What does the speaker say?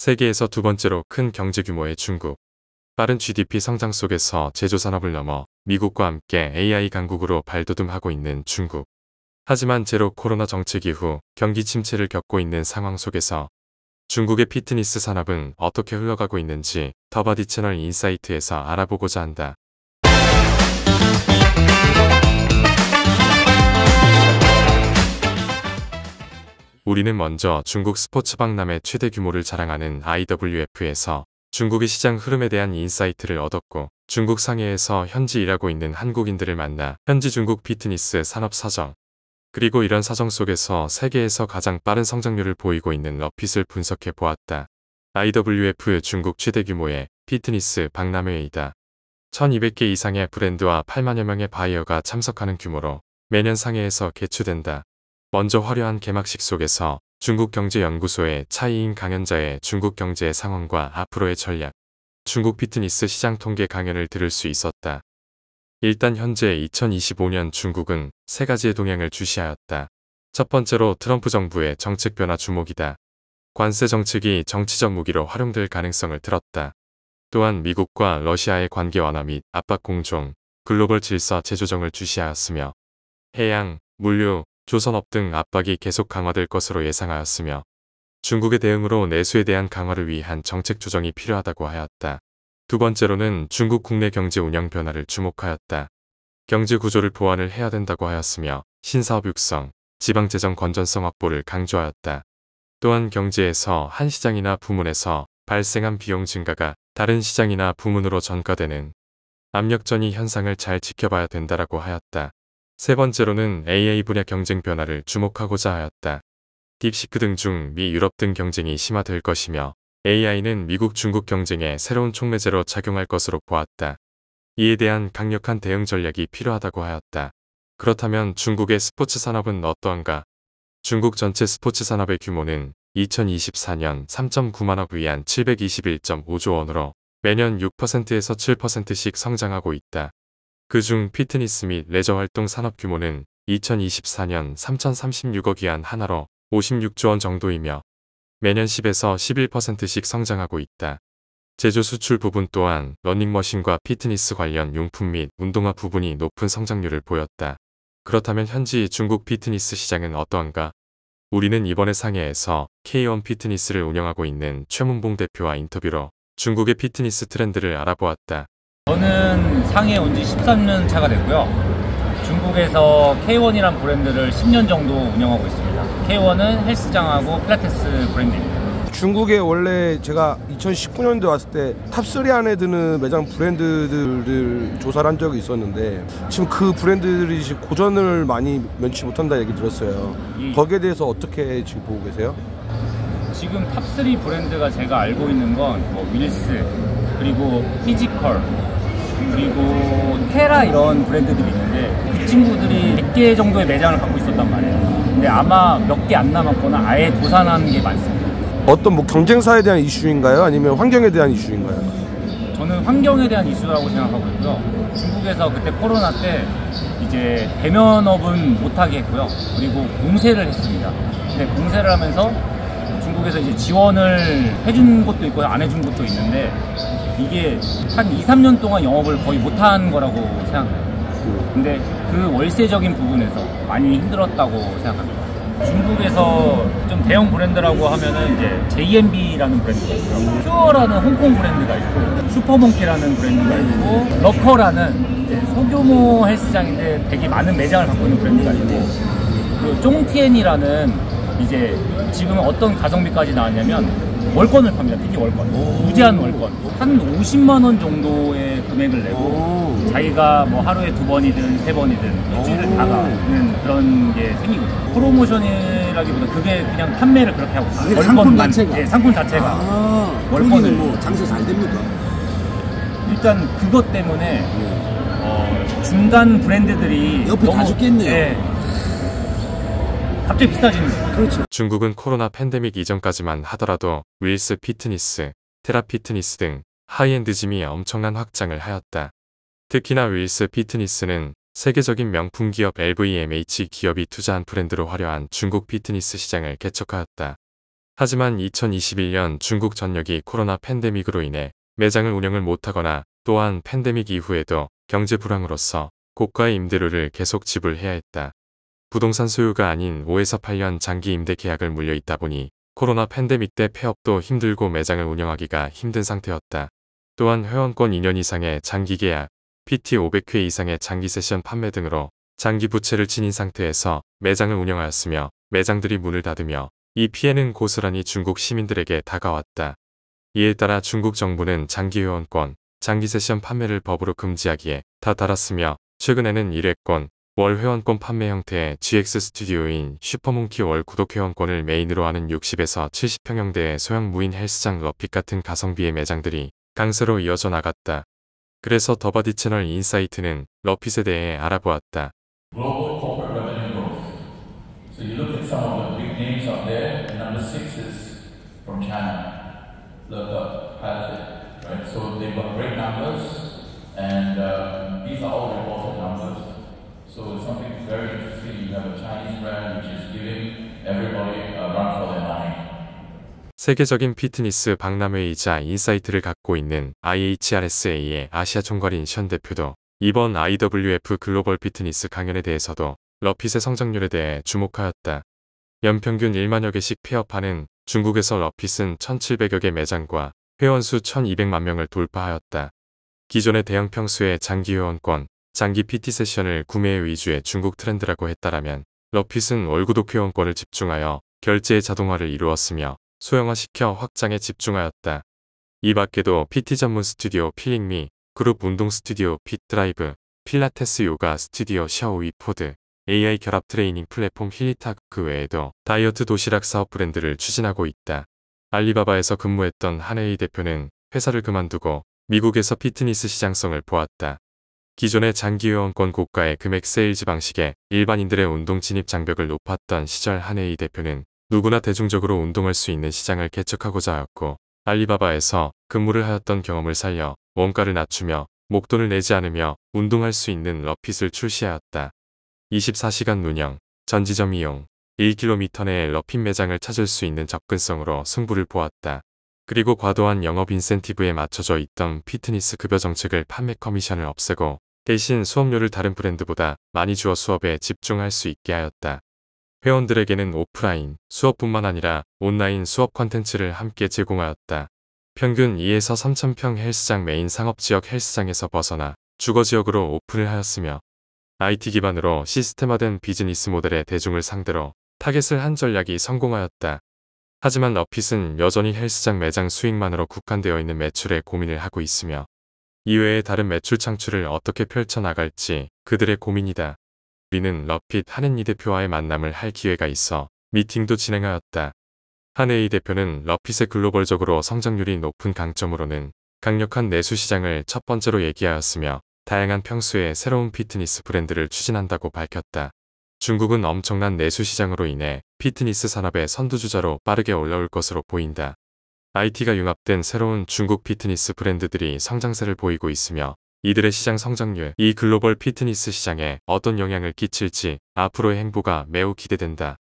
세계에서 두 번째로 큰 경제 규모의 중국. 빠른 GDP 성장 속에서 제조산업을 넘어 미국과 함께 AI 강국으로 발돋움하고 있는 중국. 하지만 제로 코로나 정책 이후 경기 침체를 겪고 있는 상황 속에서 중국의 피트니스 산업은 어떻게 흘러가고 있는지 더바디 채널 인사이트에서 알아보고자 한다. 우리는 먼저 중국 스포츠 박람회 최대 규모를 자랑하는 IWF에서 중국의 시장 흐름에 대한 인사이트를 얻었고, 중국 상해에서 현지 일하고 있는 한국인들을 만나 현지 중국 피트니스 산업 사정, 그리고 이런 사정 속에서 세계에서 가장 빠른 성장률을 보이고 있는 러핏을 분석해 보았다. IWF 중국 최대 규모의 피트니스 박람회이다. 1200개 이상의 브랜드와 8만여 명의 바이어가 참석하는 규모로 매년 상해에서 개최된다. 먼저 화려한 개막식 속에서 중국경제연구소의 차이잉 강연자의 중국 경제의 상황과 앞으로의 전략, 중국 피트니스 시장 통계 강연을 들을 수 있었다. 일단 현재 2025년 중국은 세 가지의 동향을 주시하였다. 첫 번째로 트럼프 정부의 정책 변화 주목이다. 관세 정책이 정치적 무기로 활용될 가능성을 들었다. 또한 미국과 러시아의 관계 완화 및 압박 공정, 글로벌 질서 재조정을 주시하였으며, 해양, 물류, 조선업 등 압박이 계속 강화될 것으로 예상하였으며, 중국의 대응으로 내수에 대한 강화를 위한 정책 조정이 필요하다고 하였다. 두 번째로는 중국 국내 경제 운영 변화를 주목하였다. 경제 구조를 보완을 해야 된다고 하였으며, 신사업 육성, 지방재정 건전성 확보를 강조하였다. 또한 경제에서 한 시장이나 부문에서 발생한 비용 증가가 다른 시장이나 부문으로 전가되는 압력전이 현상을 잘 지켜봐야 된다라고 하였다. 세 번째로는 AI 분야 경쟁 변화를 주목하고자 하였다. 딥시크 등 중, 미, 유럽 등 경쟁이 심화될 것이며, AI는 미국, 중국 경쟁에 새로운 촉매제로 작용할 것으로 보았다. 이에 대한 강력한 대응 전략이 필요하다고 하였다. 그렇다면 중국의 스포츠 산업은 어떠한가? 중국 전체 스포츠 산업의 규모는 2024년 3.9만억 위안 721.5조 원으로 매년 6%에서 7%씩 성장하고 있다. 그중 피트니스 및 레저 활동 산업 규모는 2024년 3,036억 위안 하나로 56조 원 정도이며 매년 10에서 11%씩 성장하고 있다. 제조 수출 부분 또한 러닝머신과 피트니스 관련 용품 및 운동화 부분이 높은 성장률을 보였다. 그렇다면 현지 중국 피트니스 시장은 어떠한가? 우리는 이번에 상해에서 K1 피트니스를 운영하고 있는 최문봉 대표와 인터뷰로 중국의 피트니스 트렌드를 알아보았다. 저는 상해에 온 지 13년 차가 됐고요. 중국에서 K1이란 브랜드를 10년 정도 운영하고 있습니다. K1은 헬스장하고 필라테스 브랜드입니다. 중국에 원래 제가 2019년도에 왔을 때 탑3 안에 드는 매장 브랜드들을 조사를 한 적이 있었는데, 지금 그 브랜드들이 지금 고전을 많이 면치 못한다 얘기 들었어요. 거기에 대해서 어떻게 지금 보고 계세요? 지금 탑3 브랜드가 제가 알고 있는 건 뭐 윌스, 그리고 피지컬, 그리고 테라 이런 브랜드들이 있는데, 그 친구들이 100개 정도의 매장을 갖고 있었단 말이에요. 근데 아마 몇 개 안 남았거나 아예 도산한 게 많습니다. 어떤 뭐 경쟁사에 대한 이슈인가요? 아니면 환경에 대한 이슈인가요? 저는 환경에 대한 이슈라고 생각하고 있고요. 중국에서 그때 코로나 때 이제 대면업은 못하게 했고요. 그리고 봉쇄를 했습니다. 근데 봉쇄를 하면서 중국에서 이제 지원을 해준 곳도 있고 안 해준 곳도 있는데, 이게 한 2, 3년 동안 영업을 거의 못한 거라고 생각해요. 근데 그 월세적인 부분에서 많이 힘들었다고 생각합니다. 중국에서 좀 대형 브랜드라고 하면은 이제 JMB라는 브랜드가 있고요. 퓨어라는 홍콩 브랜드가 있고, 슈퍼몽키라는 브랜드가 있고, 러커라는 이제 소규모 헬스장인데 되게 많은 매장을 갖고 있는 브랜드가 있고, 그리고 쫑티엔이라는 이제 지금 어떤 가성비까지 나왔냐면 월권을 팝니다. PT 월권. 무제한 월권. 한 50만 원 정도의 금액을 내고 자기가 뭐 하루에 2번이든 3번이든 일주일을 다 가는 그런 게 생기고 있어요. 프로모션이라기보다 그게 그냥 판매를 그렇게 하고 있어요. 상품 자체가? 네, 상품 자체가. 월권을. 뭐 장사 잘 됩니까? 일단 그것 때문에 중간 브랜드들이 옆에 다 죽겠네요. 네, 갑자기 비싸지는 거예요. 그렇죠. 중국은 코로나 팬데믹 이전까지만 하더라도 윌스 피트니스, 테라 피트니스 등 하이엔드 짐이 엄청난 확장을 하였다. 특히나 윌스 피트니스는 세계적인 명품 기업 LVMH 기업이 투자한 브랜드로 화려한 중국 피트니스 시장을 개척하였다. 하지만 2021년 중국 전역이 코로나 팬데믹으로 인해 매장을 운영을 못하거나 또한 팬데믹 이후에도 경제 불황으로서 고가의 임대료를 계속 지불해야 했다. 부동산 소유가 아닌 5에서 8년 장기 임대 계약을 물려 있다 보니 코로나 팬데믹 때 폐업도 힘들고 매장을 운영하기가 힘든 상태였다. 또한 회원권 2년 이상의 장기 계약, PT 500회 이상의 장기 세션 판매 등으로 장기 부채를 지닌 상태에서 매장을 운영하였으며 매장들이 문을 닫으며 이 피해는 고스란히 중국 시민들에게 다가왔다. 이에 따라 중국 정부는 장기 회원권, 장기 세션 판매를 법으로 금지하기에 다다랐으며 최근에는 1회권, 월 회원권 판매 형태의 GX 스튜디오인 슈퍼몽키 월 구독 회원권을 메인으로 하는 60에서 70평형대의 소형 무인 헬스장 러핏 같은 가성비의 매장들이 강세로 이어져 나갔다. 그래서 더바디 채널 인사이트는 러핏에 대해 알아보았다. Global corporate revenue growth. So you look at some of the big names out there. Number 6 is from China. Look up, Palantir, right? So they've got great numbers, and these are all reported numbers. So it's something very interesting. You have a Chinese brand which is giving everybody a run for their money. 세계적인 피트니스 박람회이자 인사이트를 갖고 있는 IHRSA의 아시아 총괄인 션 대표도 이번 IWF 글로벌 피트니스 강연에 대해서도 러핏의 성장률에 대해 주목하였다. 연평균 1만여 개씩 폐업하는 중국에서 러핏은 1,700여 개 매장과 회원수 1,200만 명을 돌파하였다. 기존의 대형 평수의 장기 회원권, 장기 PT 세션을 구매 위주의 중국 트렌드라고 했다라면 러핏은 월구독 회원권을 집중하여 결제의 자동화를 이루었으며 소형화시켜 확장에 집중하였다. 이 밖에도 PT 전문 스튜디오 필링미, 그룹 운동 스튜디오 핏드라이브, 필라테스 요가 스튜디오 샤오위 포드, AI 결합 트레이닝 플랫폼 힐리타 그 외에도 다이어트 도시락 사업 브랜드를 추진하고 있다. 알리바바에서 근무했던 한혜희 대표는 회사를 그만두고 미국에서 피트니스 시장성을 보았다. 기존의 장기 회원권 고가의 금액 세일즈 방식에 일반인들의 운동 진입 장벽을 높았던 시절 한혜희 대표는 누구나 대중적으로 운동할 수 있는 시장을 개척하고자 하였고 알리바바에서 근무를 하였던 경험을 살려 원가를 낮추며 목돈을 내지 않으며 운동할 수 있는 러핏을 출시하였다. 24시간 운영, 전지점 이용, 1km 내에 러핏 매장을 찾을 수 있는 접근성으로 승부를 보았다. 그리고 과도한 영업 인센티브에 맞춰져 있던 피트니스 급여 정책을 판매 커미션을 없애고 대신 수업료를 다른 브랜드보다 많이 주어 수업에 집중할 수 있게 하였다. 회원들에게는 오프라인 수업뿐만 아니라 온라인 수업 콘텐츠를 함께 제공하였다. 평균 2에서 3,000평 헬스장 메인 상업지역 헬스장에서 벗어나 주거지역으로 오픈을 하였으며 IT 기반으로 시스템화된 비즈니스 모델의 대중을 상대로 타겟을 한 전략이 성공하였다. 하지만 러핏은 여전히 헬스장 매장 수익만으로 국한되어 있는 매출에 고민을 하고 있으며 이외의 다른 매출 창출을 어떻게 펼쳐나갈지 그들의 고민이다. 우리는 러핏 한혜희 대표와의 만남을 할 기회가 있어 미팅도 진행하였다. 한혜희 대표는 러핏의 글로벌적으로 성장률이 높은 강점으로는 강력한 내수 시장을 첫 번째로 얘기하였으며 다양한 평수의 새로운 피트니스 브랜드를 추진한다고 밝혔다. 중국은 엄청난 내수 시장으로 인해 피트니스 산업의 선두주자로 빠르게 올라올 것으로 보인다. IT가 융합된 새로운 중국 피트니스 브랜드들이 성장세를 보이고 있으며 이들의 시장 성장률, 이 글로벌 피트니스 시장에 어떤 영향을 끼칠지 앞으로의 행보가 매우 기대된다.